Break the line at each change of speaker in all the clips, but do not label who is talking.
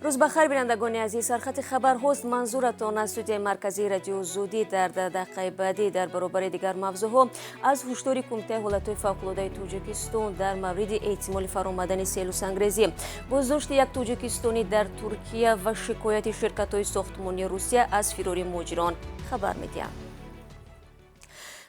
روز بخیر بینندگان عزیز، سرخط خبر هست. منظورتان از استودیوی مرکزی رادیو زودی در دقیقه بعدی در برابر دیگر موضوعها از هشدار کمیته حالتهای فوق‌العاده تاجیکستان در مورد احتمال فرآمدن سیل و سنگریزی، بازداشت یک تاجیکستانی در ترکیه و شکایت شرکت‌های ساختمانی روسیه از فرار مهاجران خبر می‌دهیم.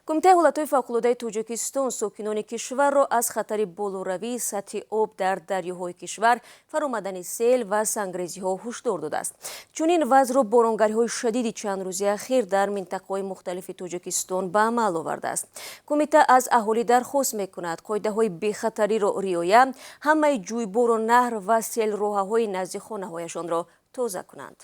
کمیته حالتهای فوق‌العاده تاجیکستان ساکنان کشور را از خطر بالوروی سطح آب در دریاهای کشور، فرآمدن سیل و سنگریزی‌ها هشدار داده است. چنین وضع را بارانگری‌های شدید چند روزی اخیر در منطقه‌های مختلف تاجیکستان به عمل آورده است. کمیته از اهالی درخواست می‌کند قاعده‌های بی‌خطری را رعایت، همه جویبار و نهر و سیل راه‌های نزد خانه‌هایشان را تازه کنند.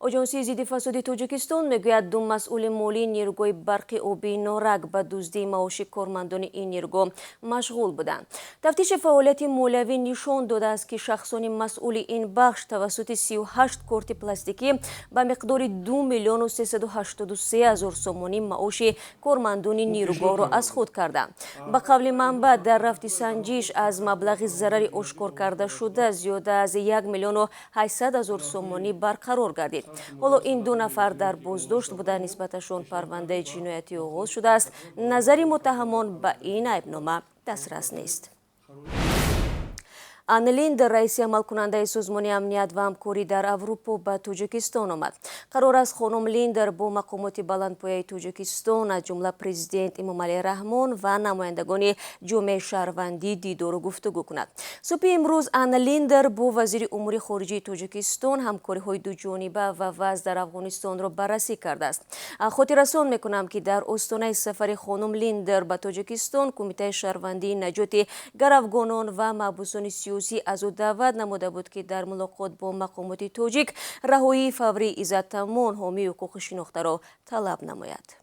آژانسی ضد فساد تاجیکستان میگوید دو مسئول مالی نیروگاه برق آبی نارک به دزدی معاش کارمندان این نیروگاه مشغول بودند. تفتیش فعالیت مالیوی نشان داده است که شخصان مسئول این بخش توسط 38 کارت پلاستیکی به مقدار 2,383,000 سومانی معاش کارمندان نیروگاه را از خود کردند. به قول منبع در رفت سنجش از مبلغ ضرر آشکار کرده شده زیاده از 1,800,000 سومانی برقرار گردید. حالا این دو نفر در بازداشت بوده، نسبتشان پرونده جنایتی آغاز شده است. نظر متهمان به این ایبنامه دسترس نیست. آن لیند رئیس عمل کننده سازمان امنیت و همکاری در اروپا به تاجیکستان آمد. قرار است خانم لیندر با مقامات بلندپایه تاجیکستان از جمله پرزیدنت امامعلی رحمان و نمایندگان جامعه شهروندی دیدار و گفتگو کند. صبح امروز آن لیندر با وزیر امور خارجه تاجیکستان همکاری‌های دوجانبه و وضع در افغانستان را بررسی کرده است. خاطررسان می‌کنم که در آستانه سفر خانم لیندر به تاجیکستان کمیته شهروندی نجات گروگانان و محبوسان سیاسی از او دعوت نموده بود که در ملاقات با مقامات تاجیک رهایی فوری عزت امان حامی حقوق شناخته را طلب نماید.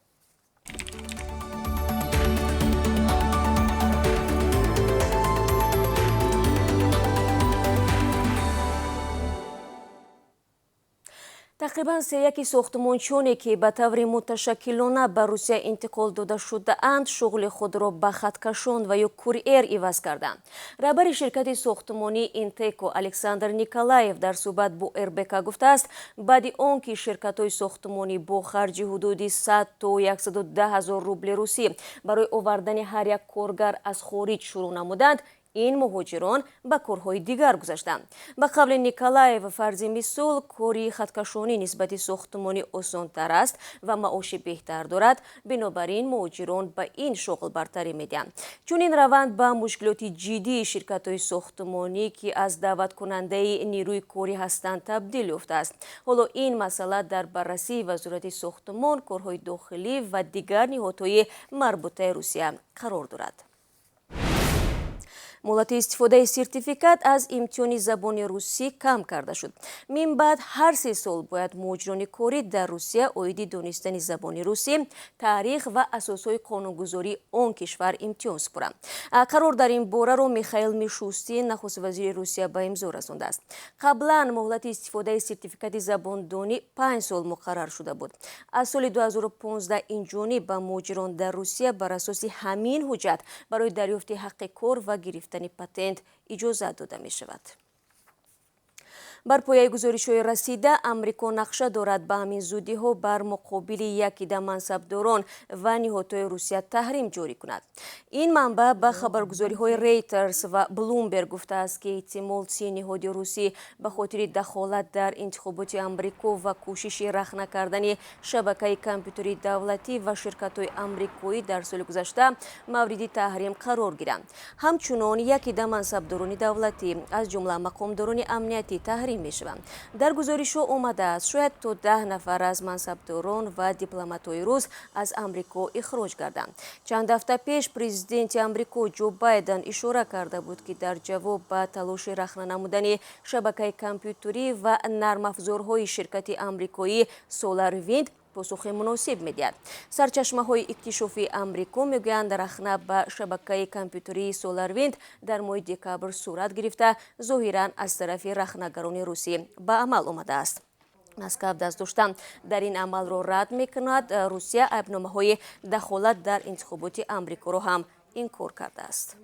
تقریبا 3/1 ساختمانچانی که به طور متشکلانه به روسیه انتقال داده شده اند شغل خود را به خط کشاند و یا کوریر عوض کردند. رهبر شرکت ساختمانی اینتیکو الکساندر نیکولایف در صحبت با اربکا گفته است بعد آنکه شرکت‌های ساختمانی با خرج حدود 100 تا 110,000 روبل روسی برای آوردن هر یک کارگر از خارج شروع نمودند، این مهاجران به کارهای دیگر گذاشتند. به قول نیکولایف فرض مثال کاری خطکشانی نسبت ساختمانی آسان‌تر است و معاش بهتر دارد، بنابراین مهاجران به این شغل برتری میدهند. چون این روند به مشکلات جدی شرکت‌های ساختمانی که از دعوت کننده نیروی کاری هستند تبدیل یافته است. حالا این مسئله در بررسی وزارت ساختمان، کارهای داخلی و دیگر نهادهای مربوطه روسیه قرار دارد. مهلت استفاده سرتیفیکات از امتحان زبان روسی کم کرده شد. من بعد هر 3 سال باید مهاجران کاری در روسیه عاید دانستن زبان روسی، تاریخ و اساسهای قانونگذاری آن کشور امتحان سپارند. قرار در این باره را میخائیل میشوستین نخست وزیر روسیه به امضا رسانده است. قبلا مهلت استفاده سرتیفیکات زباندانی 5 سال مقرر شده بود. از سال 2015 این جانب به مهاجران در روسیه بر اساس همین حجت برای دریافت حق کار و گرفتن پتنت اجازه داده می شود. بر پایه گزارش‌های رسیده امریکا نقشه دارد به همین زودی ها بر مقابل یکی از منصبداران و نهادهای روسیه تحریم جاری کند. این منبع به خبرگزاری‌های ریترز و بلومبرگ گفته است که احتمال 3 نهاد روسی به خاطر دخالت در انتخابات امریکا و کوشش رخنه کردن شبکه کامپیوتری دولتی و شرکت‌های آمریکایی در سال گذشته مورد تحریم قرار گیرند. همچنین یکی از منصبداران دولتی از جمله مقامداران امنیتی تحریم میشوند. در گزارش آمده است شاید تا 10 نفر از منصبداران و دیپلمات‌های روس از امریکا اخراج گردند. چند هفته پیش پرزیدنت امریکا جو بایدن اشاره کرده بود که در جواب به تلاش رخنه نمودن شبکه کامپیوتری و نرم افزارهای شرکت آمریکایی سولار ویند پاسخ مناسب می‌دهد. سرچشمه‌های اکتشافی آمریکا میگویند رخنه به شبکه کامپیوتری سولار ویند در ماه دکبر صورت گرفته، ظاهراً از طرف رخنه‌گران روسی به عمل آمده است. مسکو دست داشتن در این عمل را رد می‌کند. روسیه ایبنامه‌های دخالت در انتخابات آمریکا را هم انکار کرده است.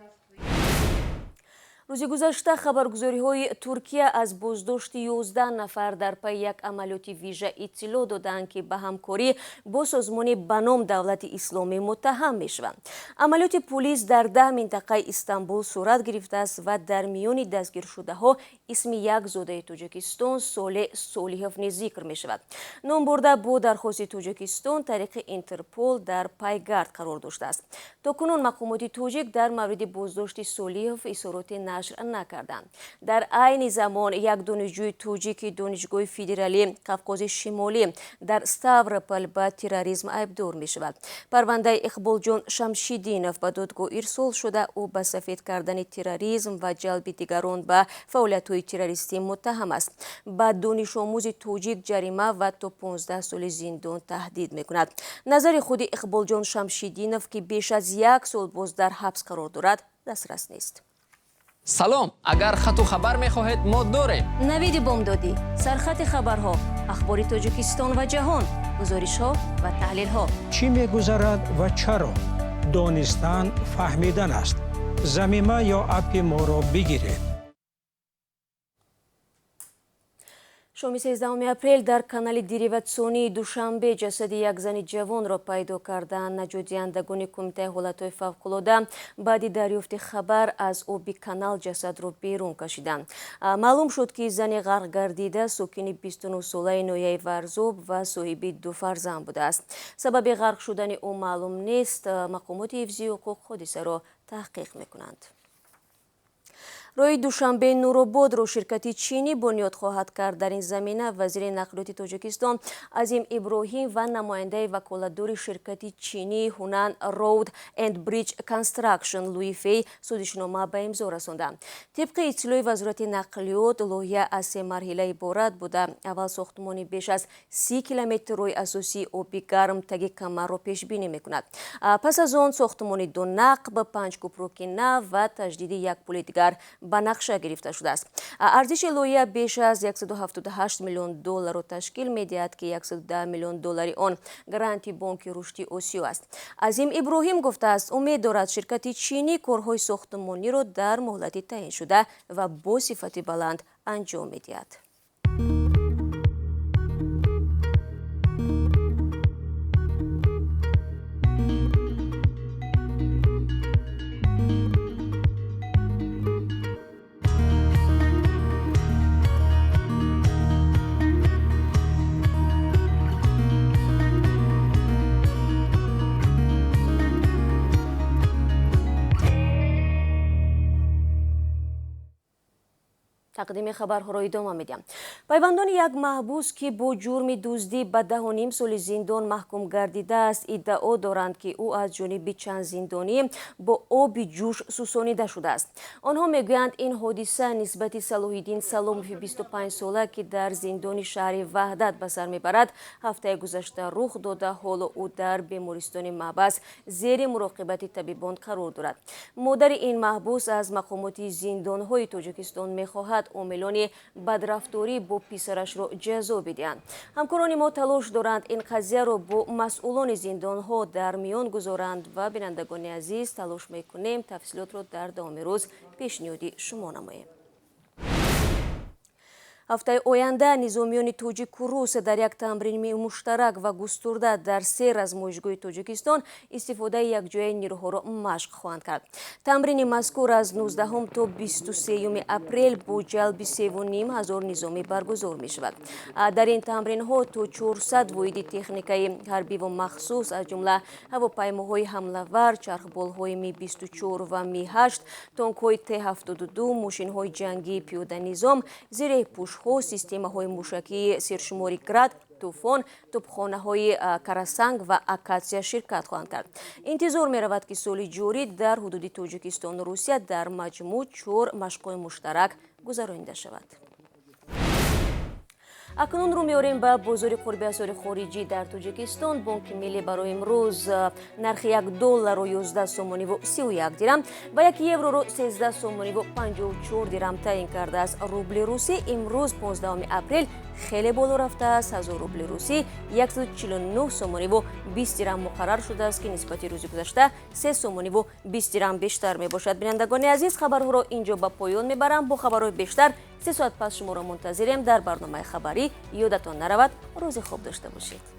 рӯзи гузашта хабаргузориҳои Туркия аз боздошти 11 нафар дар пайи як амалиёти вижа иттилоъ доданд, ки ба ҳамкорӣ бо созмони ба ном Давлати Исломӣ муттаҳам мешаванд. Амалиёти пулис дар 10 минтақаи Истанбул сурат гирифтааст ва дар миёни дастгиршудаҳо исми як зодаи Тоҷикистон Соле Солиҳов низ зикр мешавад. ном бурда бо дархости Тоҷикистон тариқи Интерпол дар пайгард қарор доштааст. токунун мақомоти тоҷик дар мавриди боздошти Солиҳов изҳороте нашр накарданд. дар айни замон як донишҷӯи тоҷики донишгоҳи федералии Қавқози Шимолӣ дар Ставрополь ба терроризм айбдор мешавад. парвандаи Иқболҷон Шамшидинов ба додгоҳ ирсол шуда, ӯ ба сафед кардани терроризм ва ҷалби дигарон ба фаъолиятҳои террористӣ муттаҳам аст. ба донишомӯзи тоҷик ҷарима ва то 15 соли зиндон таҳдид мекунад. назари худи Иқболҷон Шамшидинов, ки беш аз як сол боз дар ҳабс қарор дорад, дастрас нест.
салом, агар хату хабар мехоҳед мо дорем.
навиди бомдодӣ, сархати хабарҳо, ахбори Тоҷикистон ва ҷаҳон, гузоришҳо ва таҳлилҳо.
чӣ мегузарад ва чаро? донистан фаҳмидан аст. замима ё апи моро бигиред.
шоми 13 апрел дар канали дериватсионии Душанбе ҷасади як зани ҷавонро пайдо карданд. наҷотдиҳандагони Кумитаи ҳолатҳои фавқулода баъди дарёфти хабар аз оби канал ҷасадро берун кашиданд. маълум шуд, ки зани ғарқ гардида сокини 29-солаи ноҳияи Варзоб ва соҳиби 2 фарзанд будааст. сабаби ғарқ шудани ӯ маълум нест. мақомоти ҳифзи ҳуқуқ ҳодисаро таҳқиқ мекунанд. роҳи Душанбеи Нурободро ширкати чинӣ бунёд хоҳад кард. дар ин замина вазири нақлиёти Тоҷикистон Азим Иброҳим ва намояндаи ваколатдори ширкати чинӣ Hunan Road and Bridge Construction Луи Фей сӯзишнома ба имзо расонданд. тибқи иттилои вазорати нақлиёт, лоиҳа аз 3 марҳила иборат буда, аввал сохтмони беш аз 30 километр роҳи асосии оби гарм таги камарро пешбинӣ мекунад. пас аз он сохтмони 2 нақб, 5 кӯпруки нав ва таҷдиди як пули дигар ба нақша гирифта шудааст. арзиши лоиҳа беш аз 178 миллион долларро ташкил медиҳад, ки 110 миллион доллари он гранти бонки рушди Осиё аст. Азим Иброҳим гуфтааст, умед дорад ширкати чинӣ корҳои сохтмониро дар муҳлати таъиншуда ва бо сифати баланд анҷом медиҳад. тақдими хабарҳоро идома медиҳам. пайвандони як маҳбус, ки бо ҷурми дуздӣ ба 10.5 соли зиндон маҳкум гардидааст, иддао доранд, ки ӯ аз ҷониби чанд зиндонӣ бо оби ҷӯш сӯсонида шудааст. онҳо мегӯянд, ин ҳодиса нисбати Салоҳиддин Саломови 25 сола, ки дар зиндони шаҳри Ваҳдат ба сар мебарад, ҳафтаи гузашта рух дода, ҳоло ӯ дар бемористони маҳбас зери муроқибати табибон қарор дорад. модари ин маҳбус аз мақомоти зиндонҳои Тоҷикистон мехоҳад омилони бадрафторӣ бо писарашро ҷазо бидиҳанд. ҳамкорони мо талош доранд ин қазияро бо масъулони зиндонҳо дар миён гузоранд ва бинандагони азиз талош мекунем тафсилотро дар давоми рӯз пешниҳоди шумо намоем. ҳафтаи оянда низомиёни тоҷику рус дар як тамрини муштарак ва густурда дар 3 размоишгоҳи Тоҷикистон истифодаи якҷояи нирӯҳоро машқ хоҳанд кард. тамрини мазкур аз 19 то 23 апрел бо ҷалби 3,500 низомӣ баргузор мешавад. дар ин тамринҳо то 400 воҳиди техникаи ҳарбиву махсус аз ҷумла ҳавопаймоҳои ҳамлавар, чархболҳои Ми-24 ва Ми-8, тонкҳои Т-72, мошинҳои ҷангии пиёданизом, зиреҳ пӯш системаҳои мушакии сершумори Град, Тӯфон, тӯбхонаҳои Карасанг ва Акация ширкат хоҳанд кард. интизор меравад, ки соли ҷорӣ дар ҳудуди Тоҷикистону Русия дар маҷмӯъ 4 машқҳои муштарак гузаронида шавад. акнун рӯ меорем ба бозори қурби асъори хориҷӣ дар тоҷикистон. Бонки миллӣ барои имрӯз нархи $1 11 сомониву 31 дирам ва 1 евроро 13 сомониву 54 дирам таъин кардааст. рубли русӣ имрӯз 15 апрел хеле боло рафтааст. 1000 рубли русӣ 149 сомониву 20 дирам муқаррар шудааст ки нисбати рӯзи гузашта 3 сомониву 20 дирам бештар мебошад. бинандагони азиз, хабарҳоро инҷо ба поён мебарам. бо хабарҳои бештар 3 соат пас шуморо мунтазирем дар барномаи хабарӣ. ёдатон наравад. рӯзи хуб дошта бошед.